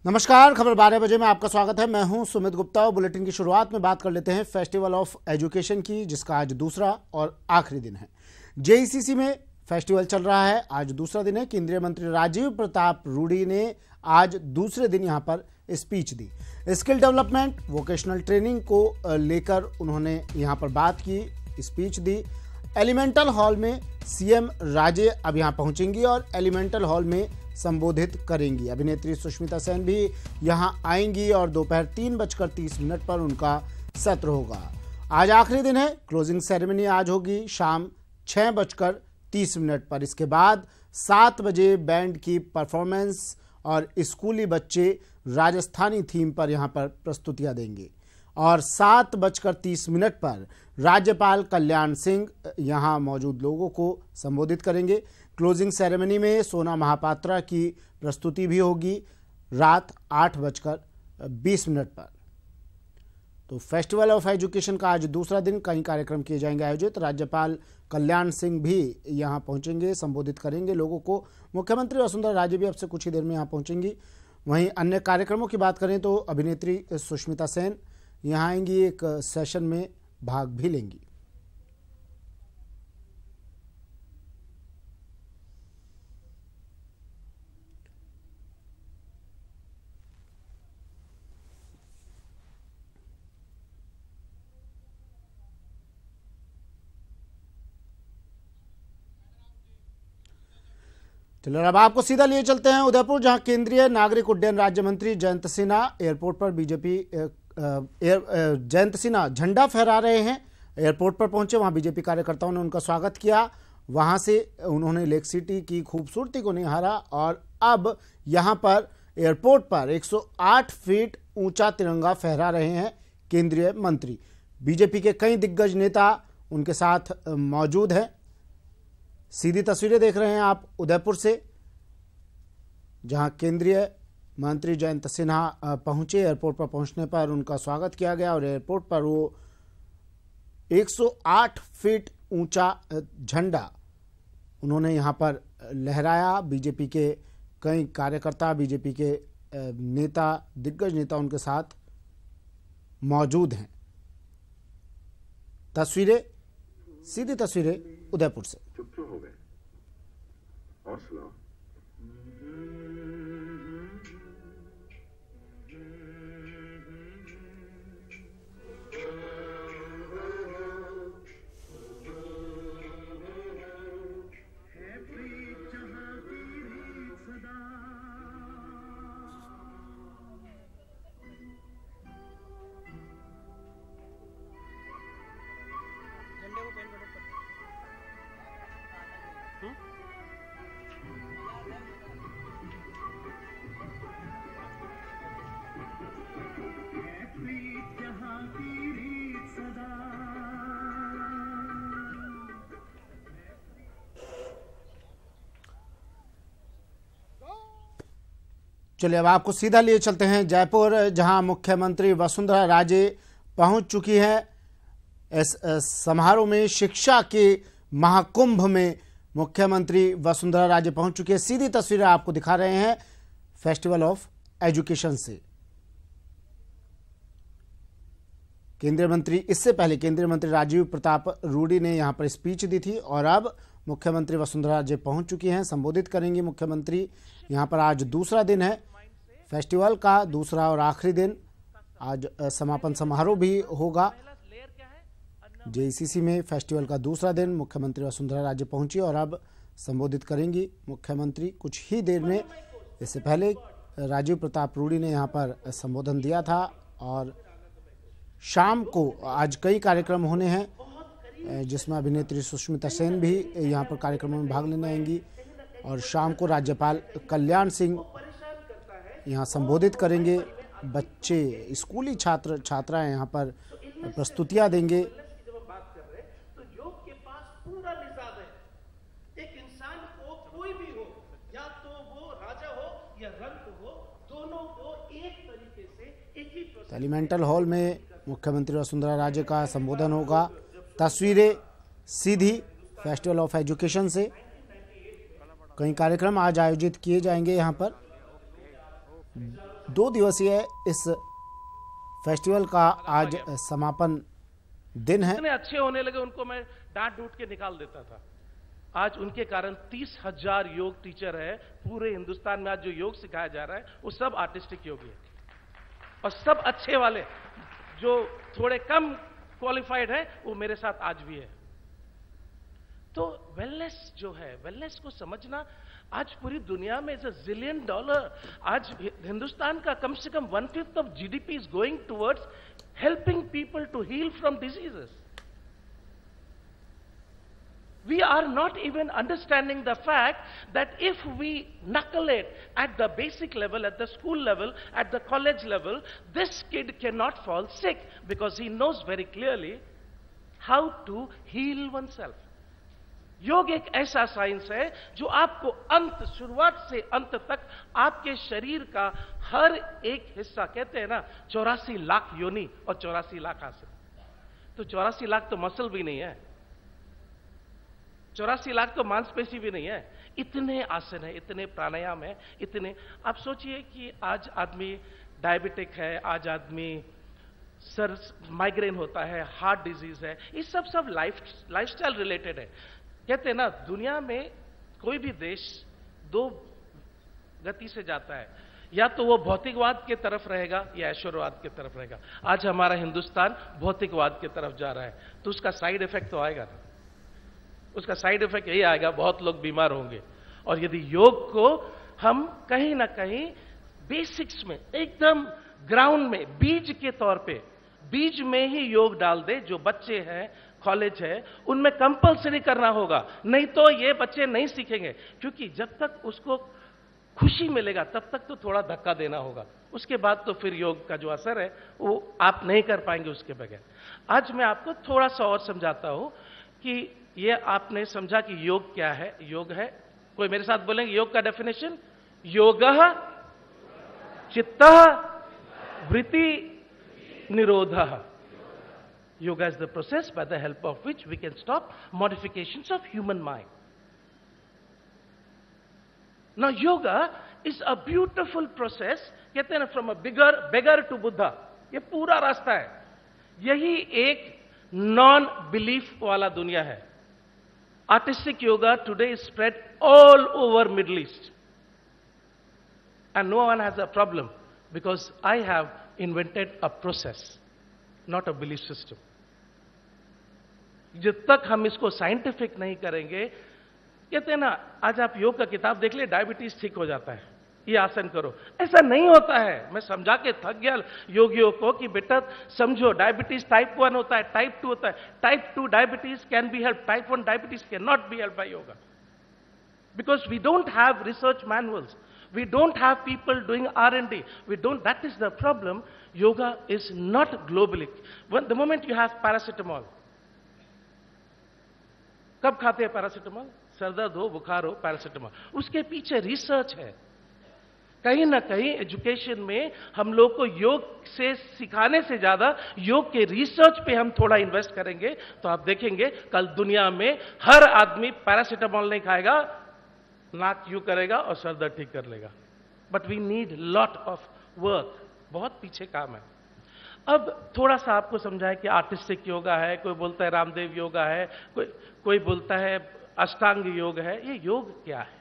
नमस्कार, खबर 12 बजे में आपका स्वागत है। मैं हूं सुमित गुप्ता और बुलेटिन की शुरुआत में बात कर लेते हैं फेस्टिवल ऑफ एजुकेशन की, जिसका आज दूसरा और आखिरी दिन है। जेईसीसी में फेस्टिवल चल रहा है, आज दूसरा दिन है। केंद्रीय मंत्री राजीव प्रताप रूडी ने आज दूसरे दिन यहां पर स्पीच दी। स्किल डेवलपमेंट, वोकेशनल ट्रेनिंग को लेकर उन्होंने यहां पर बात की, स्पीच दी। एलिमेंटल हॉल में सीएम राजे अब यहां पहुंचेंगी और एलिमेंटल हॉल में संबोधित करेंगी। अभिनेत्री सुष्मिता सेन भी यहां आएंगी और दोपहर 3:30 पर उनका सत्र होगा। आज आखिरी दिन है। क्लोजिंग सेरेमनी आज होगी शाम 6:30 पर। इसके बाद 7 बजे बैंड की परफॉर्मेंस और स्कूली बच्चे राजस्थानी थीम पर यहां पर प्रस्तुतियां देंगे और 7:30 पर राज्यपाल कल्याण सिंह यहां मौजूद लोगों को संबोधित करेंगे। क्लोजिंग सेरेमनी में सोना महापात्रा की प्रस्तुति भी होगी रात 8:20 पर। तो फेस्टिवल ऑफ एजुकेशन का आज दूसरा दिन, कई कार्यक्रम किए जाएंगे आयोजित। राज्यपाल कल्याण सिंह भी यहां पहुंचेंगे, संबोधित करेंगे लोगों को। मुख्यमंत्री वसुंधरा राजे भी अब से कुछ ही देर में यहां पहुंचेंगी। वहीं अन्य कार्यक्रमों की बात करें तो अभिनेत्री सुष्मिता सेन यहां आएंगी, एक सेशन में भाग भी लेंगी। चलिए अब आपको सीधा लिए चलते हैं उदयपुर, जहां केंद्रीय नागरिक उड्डयन राज्य मंत्री जयंत सिन्हा एयरपोर्ट पर जयंत सिन्हा झंडा फहरा रहे हैं। एयरपोर्ट पर पहुंचे, वहां बीजेपी कार्यकर्ताओं ने उनका स्वागत किया। वहां से उन्होंने लेक सिटी की खूबसूरती को निहारा और अब यहां पर एयरपोर्ट पर 108 फीट ऊंचा तिरंगा फहरा रहे हैं केंद्रीय मंत्री। बीजेपी के कई दिग्गज नेता उनके साथ मौजूद हैं। सीधी तस्वीरें देख रहे हैं आप उदयपुर से, जहां केंद्रीय मंत्री जयंत सिन्हा पहुंचे। एयरपोर्ट पर पहुंचने पर उनका स्वागत किया गया और एयरपोर्ट पर वो 108 फीट ऊंचा झंडा उन्होंने यहां पर लहराया। बीजेपी के कई कार्यकर्ता, बीजेपी के नेता, दिग्गज नेता उनके साथ मौजूद हैं। तस्वीरें, सीधी तस्वीरें उदयपुर से। चुप क्यों हो गए? और सुनाओ। चलिए अब आपको सीधा लिए चलते हैं जयपुर, जहां मुख्यमंत्री वसुंधरा राजे पहुंच चुकी है। इस समारोह में शिक्षा के महाकुंभ में मुख्यमंत्री वसुंधरा राजे पहुंच चुकी है। सीधी तस्वीरें आपको दिखा रहे हैं फेस्टिवल ऑफ एजुकेशन से। केंद्रीय मंत्री, इससे पहले केंद्रीय मंत्री राजीव प्रताप रूडी ने यहां पर स्पीच दी थी और अब मुख्यमंत्री वसुंधरा राजे पहुंच चुकी हैं, संबोधित करेंगी मुख्यमंत्री। यहां पर आज दूसरा दिन है फेस्टिवल का, दूसरा और आखिरी दिन। आज समापन समारोह भी होगा। जेईसीसी में फेस्टिवल का दूसरा दिन, मुख्यमंत्री वसुंधरा राजे पहुंची और अब संबोधित करेंगी मुख्यमंत्री कुछ ही देर में। इससे पहले राजीव प्रताप रूडी ने यहां पर संबोधन दिया था और शाम को आज कई कार्यक्रम होने हैं, जिसमें अभिनेत्री सुष्मिता सेन भी यहां पर कार्यक्रमों में भाग लेने आएंगी और शाम को राज्यपाल कल्याण सिंह यहां संबोधित करेंगे। बच्चे, स्कूली छात्र छात्राएं यहां पर प्रस्तुतियां देंगे। एलिमेंटल हॉल में मुख्यमंत्री वसुंधरा राजे का संबोधन होगा। तस्वीरें सीधी फेस्टिवल ऑफ एजुकेशन से। कई कार्यक्रम आज आयोजित किए जाएंगे यहाँ पर, 2 दिवसीय इस फेस्टिवल का आज समापन दिन है। इतने अच्छे होने लगे, उनको मैं डांट डूट के निकाल देता था। आज उनके कारण 30,000 योग टीचर है पूरे हिंदुस्तान में। आज जो योग सिखाया जा रहा है वो सब आर्टिस्टिक योगी है, और सब अच्छे वाले। जो थोड़े कम क्वालिफाइड है वो मेरे साथ आज भी है। तो वेलनेस जो है, वेलनेस को समझना आज पूरी दुनिया में $1 जिलियन। आज हिंदुस्तान का कम से कम 1/5 of GDP is going towards helping people to heal from diseases. We are not even understanding the fact that if we knuckle it at the basic level, at the school level, at the college level, this kid cannot fall sick because he knows very clearly how to heal oneself. योग एक ऐसा science है जो आपको शुरुआत से अंत तक आपके शरीर का हर एक हिस्सा, कहते हैं ना 84 लाख योनि और 84 लाख आसन। तो 84 लाख तो मसल भी नहीं है, 84 लाख तो मांसपेशी भी नहीं है। इतने आसन है, इतने प्राणायाम है, इतने। आप सोचिए कि आज आदमी डायबिटिक है, आज आदमी सर माइग्रेन होता है, हार्ट डिजीज है, ये सब लाइफस्टाइल रिलेटेड है। कहते हैं ना दुनिया में कोई भी देश 2 गति से जाता है, या तो वो भौतिकवाद के तरफ रहेगा या ऐश्वर्यवाद के तरफ रहेगा। आज हमारा हिंदुस्तान भौतिकवाद के तरफ जा रहा है, तो उसका साइड इफेक्ट तो आएगा ना। उसका साइड इफेक्ट यही आएगा, बहुत लोग बीमार होंगे। और यदि योग को हम कहीं ना कहीं बेसिक्स में, एकदम ग्राउंड में, बीज के तौर पे, बीज में ही योग डाल दे। जो बच्चे हैं, कॉलेज है, उनमें कंपलसरी करना होगा, नहीं तो ये बच्चे नहीं सीखेंगे। क्योंकि जब तक उसको खुशी मिलेगा तब तक तो थोड़ा धक्का देना होगा, उसके बाद तो फिर योग का जो असर है वो आप नहीं कर पाएंगे उसके बगैर। आज मैं आपको थोड़ा सा और समझाता हूं कि ये आपने समझा कि योग क्या है। योग है, कोई मेरे साथ बोलेंगे योग का डेफिनेशन, योगः चित्तः वृत्ति निरोधः। Yoga is the process by the help of which we can stop modifications of human mind. Now yoga is a beautiful process. कहते हैं ना from a beggar to Buddha, ये पूरा रास्ता है। यही एक नॉन बिलीफ वाला दुनिया है। Artistic yoga today is spread all over Middle East, and no one has a problem because I have invented a process, not a belief system. जब तक हम इसको साइंटिफिक नहीं करेंगे, कहते हैं ना आज आप योग का किताब देख ले, डायबिटीज ठीक हो जाता है, ये आसन करो। ऐसा नहीं होता है। मैं समझा के थक गया योगियों को कि बेटा समझो, डायबिटीज टाइप 1 होता है, टाइप 2 होता है। Type 2 diabetes can be help, type 1 diabetes can not be help by yoga, because we don't have research manuals, we don't have people doing R&D, that is the problem. Yoga is not globally. The moment you have paracetamol, कब खाते हैं paracetamol? Sir दर्द हो, बुखार हो, paracetamol. उसके पीछे research है। कहीं ना कहीं एजुकेशन में हम लोग को योग से सिखाने से ज्यादा योग के रिसर्च पे हम थोड़ा इन्वेस्ट करेंगे, तो आप देखेंगे कल दुनिया में हर आदमी पैरासिटामोल नहीं खाएगा, नाक यूं करेगा और सर दर्द ठीक कर लेगा। But we need lot of work, बहुत पीछे काम है। अब थोड़ा सा आपको समझाए कि आर्टिस्टिक योगा है, कोई बोलता है रामदेव योगा है, कोई बोलता है अष्टांग योग है। ये योग क्या है?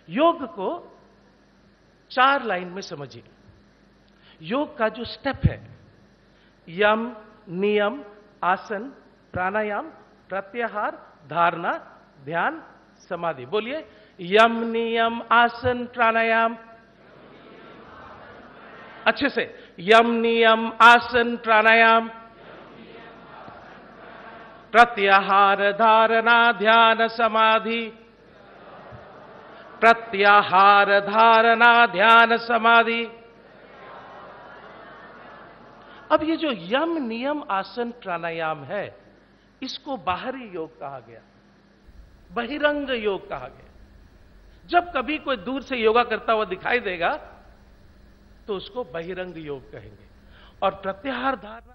योग को 4 लाइन में समझिए। योग का जो स्टेप है, यम, नियम, आसन, प्राणायाम, प्रत्याहार, धारणा, ध्यान, समाधि। बोलिए, यम, नियम, आसन, प्राणायाम। अच्छे से, यम, नियम, आसन, प्राणायाम, प्रत्याहार, धारणा, ध्यान, समाधि। प्रत्याहार, धारणा, ध्यान, समाधि। अब ये जो यम, नियम, आसन, प्राणायाम है, इसको बाहरी योग कहा गया, बहिरंग योग कहा गया। जब कभी कोई दूर से योगा करता हुआ दिखाई देगा तो उसको बहिरंग योग कहेंगे। और प्रत्याहार, धारणा